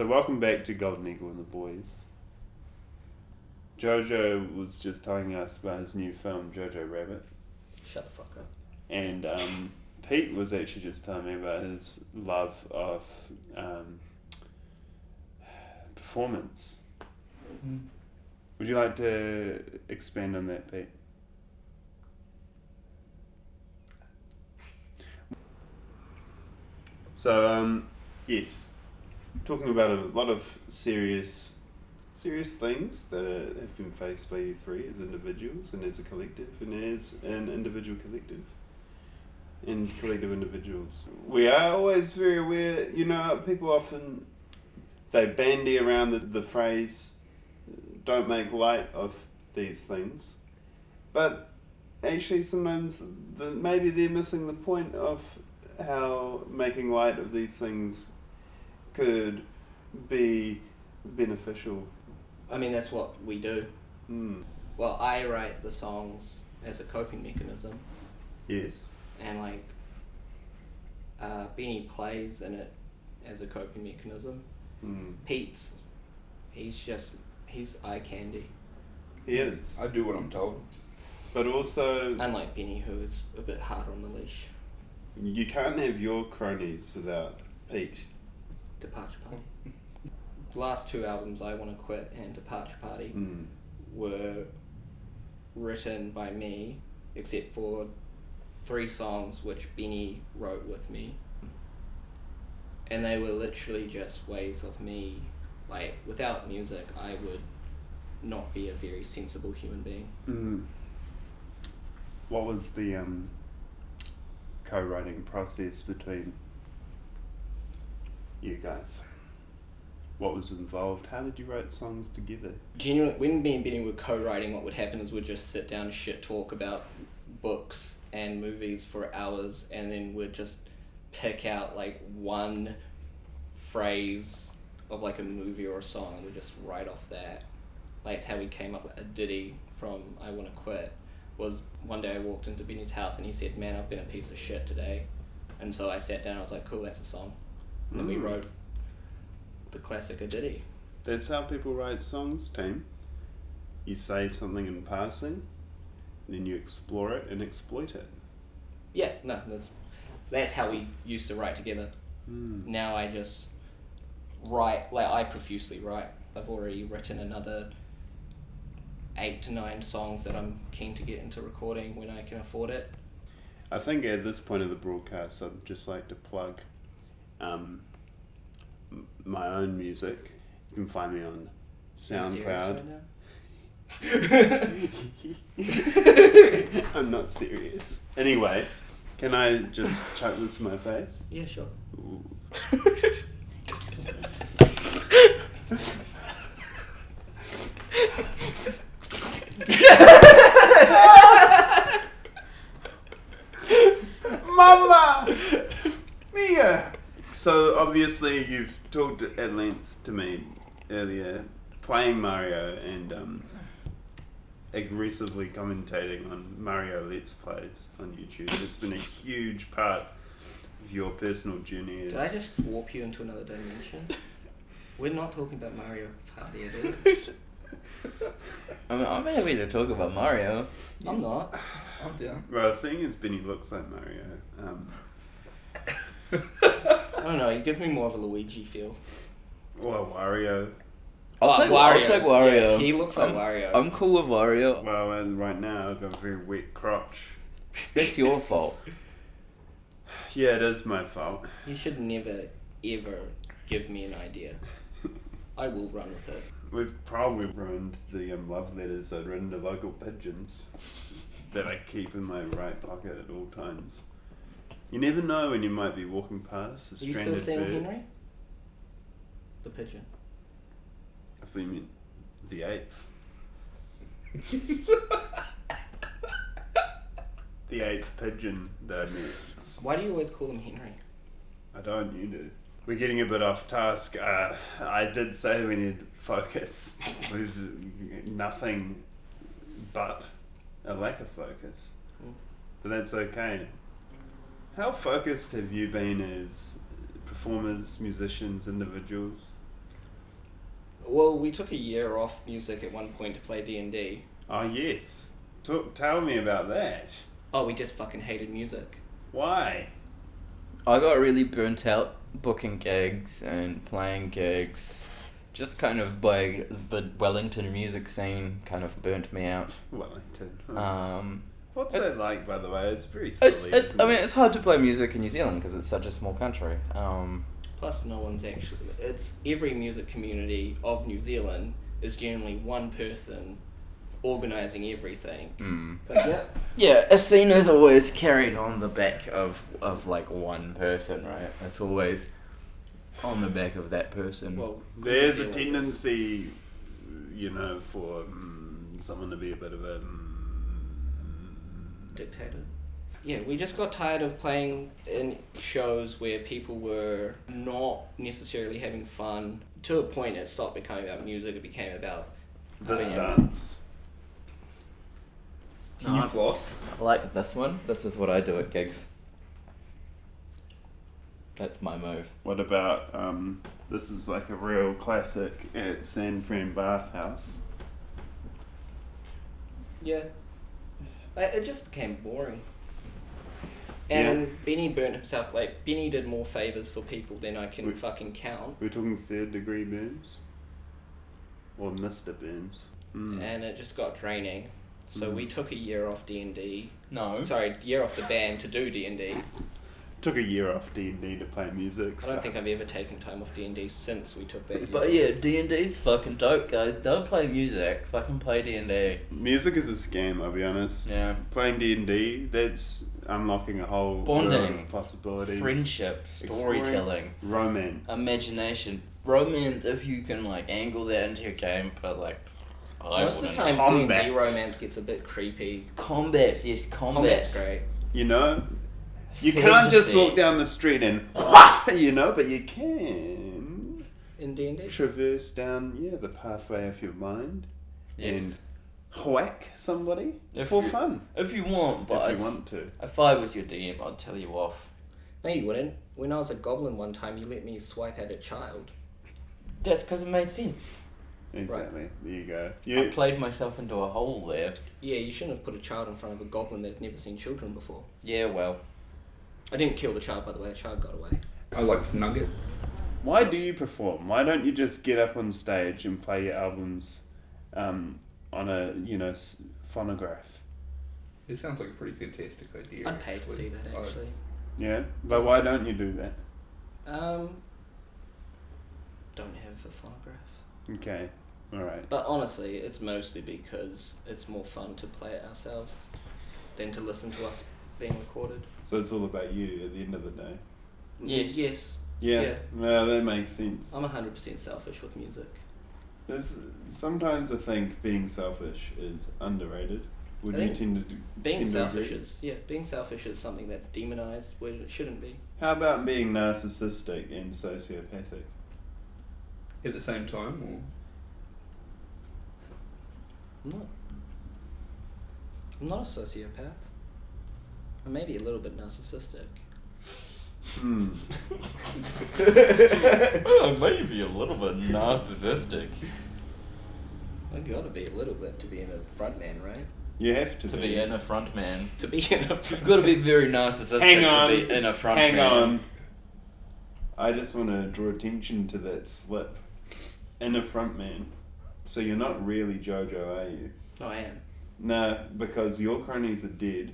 welcome back to Golden Eagle and the Boys. Jojo was just telling us about his new film, Jojo Rabbit. Shut the fuck up. And Pete was actually just telling me about his love of performance. Mm. Would you like to expand on that, Pete? So, yes, talking about a lot of serious things that have been faced by you three as individuals and as a collective and as an individual collective and collective individuals. We are always very aware, people often, they bandy around the phrase, don't make light of these things, but actually sometimes maybe they're missing the point of how making light of these things could be beneficial. I mean, that's what we do. Mm. Well, I write the songs as a coping mechanism. Yes. And Benny plays in it as a coping mechanism. Mm. Pete's, he's eye candy. He is. I do what I'm told. But also, Unlike Benny, who is a bit hard on the leash. you can't have your cronies without Pete. Departure Party. The last two albums, I Want to Quit and Departure Party, were written by me, except for 3 songs which Benny wrote with me. And they were literally just ways of me, without music, I would not be a very sensible human being. Mm. What was the co-writing process between you guys? What was involved? How did you write songs together? Genuinely, when me and Benny were co-writing, what would happen is we'd just sit down and shit talk about books and movies for hours, and then we'd just pick out one phrase of a movie or a song, and we'd just write off that. It's how we came up with a ditty from I Want to Quit. Was one day I walked into Benny's house and he said, "Man, I've been a piece of shit today." And so I sat down and I was like, cool, that's a song. And then we wrote the classic A Ditty. That's how people write songs, team. You say something in passing, then you explore it and exploit it. Yeah, no, that's how we used to write together. Now I just write, I profusely write. I've already written another 8 to 9 songs that I'm keen to get into recording when I can afford it. I think at this point of the broadcast, I'd just like to plug my own music. You can find me on SoundCloud. Right I'm not serious. Anyway, can I just chuck this in my face? Yeah, sure. Ooh. Mama! Mia! So obviously you've talked at length to me earlier, playing Mario and aggressively commentating on Mario Let's Plays on YouTube. It's been a huge part of your personal journey. Did I just warp you into another dimension? We're not talking about Mario Party at all. I mean, I'm happy to talk about Mario. I'm not. I'm down. Well, seeing as Benny looks like Mario, I don't know, he gives me more of a Luigi feel. or Wario. I'll take Wario. Yeah, he looks like Wario. I'm cool with Wario. Well, and right now I've got a very wet crotch. That's your fault. Yeah, it is my fault. You should never, ever give me an idea. I will run with it. We've probably ruined the love letters I'd written to local pigeons that I keep in my right pocket at all times. You never know when you might be walking past a Are you stranded still seeing bird. Henry? The pigeon. I thought you meant the 8th. The 8th pigeon that I met. Why do you always call him Henry? I don't, you do. We're getting a bit off task. I did say we need focus. With nothing but a lack of focus. But that's okay. How focused have you been as performers, musicians, individuals? Well, we took a year off music at one point to play D&D. Oh yes. Tell me about that. Oh, we just fucking hated music. Why? I got really burnt out booking gigs and playing gigs. Just kind of by the Wellington music scene kind of burnt me out. Wellington. What's it's- that like, by the way? It's very silly. It's I mean, it's hard to play music in New Zealand because it's such a small country. Plus, no one's actually... It's every music community of New Zealand is generally one person organising everything. But yeah. Yeah, a scene is always carried on the back of like one person, right? It's always on the back of that person. Well, There's New a Zealand is- tendency, for someone to be a bit of a... dictator. Yeah, we just got tired of playing in shows where people were not necessarily having fun. To a point, it stopped becoming about music. It became about This having- dance. Can you No, floss? I like this one. This is what I do at gigs. That's my move. What about, this is like a real classic at San Fran Bathhouse. Yeah. It just became boring. And Benny burnt himself. Like, Benny did more favours for people than I can fucking count. We're talking third degree burns? Or Mr. Burns. And it just got draining. So we took a year off D&D. No. Sorry, year off the band to do D&D. Took a year off D&D to play music. I don't think I've ever taken time off D&D since we took that year. But yeah, D&D's fucking dope, guys. Don't play music. Fucking play D&D. Music is a scam, I'll be honest. Yeah. Playing D&D, that's unlocking a whole world Bonding. of possibilities. Friendship, storytelling, Romance. imagination, romance. If you can like angle that into your game, but like, I Most of the wouldn't. time, D&D Combat. romance gets a bit creepy. Combat, yes, Combat's combat. great. You know? You can't just Fantasy. walk down the street and, but you can In D&D? traverse down, the pathway of your mind Yes. and whack somebody If for you- fun. If you want, but If you want to. if I was your DM, I'd tell you off. No, you wouldn't. When I was a goblin one time, you let me swipe at a child. That's because it made sense. Exactly. There you go. I played myself into a hole there. Yeah, you shouldn't have put a child in front of a goblin that had never seen children before. Yeah, well. I didn't kill the child, by the way. The child got away. I like nuggets. Why do you perform? Why don't you just get up on stage and play your albums on a, phonograph? It sounds like a pretty fantastic idea. I'd pay to see that, actually. Yeah? But why don't you do that? Don't have a phonograph. Okay. Alright. But honestly, it's mostly because it's more fun to play it ourselves than to listen to us being recorded. So it's all about you at the end of the day. Yes. Yes. Yeah. Yeah. No, that makes sense. I'm 100% selfish with music. Sometimes I think being selfish is underrated. Would I you think tend to Being tend to selfish agree? being selfish is something that's demonized where it shouldn't be. How about being narcissistic and sociopathic? At the same time, or I'm not a sociopath. I may be a little bit narcissistic. Maybe a little bit narcissistic. I gotta be a little bit to be in a front man, right? You have to To be in a front man. To be in a You've got to be very narcissistic Hang on. to be in a front Hang man. on. I just want to draw attention to that slip. In a front man. So you're not really JoJo, are you? No, I am. No, because your cronies are dead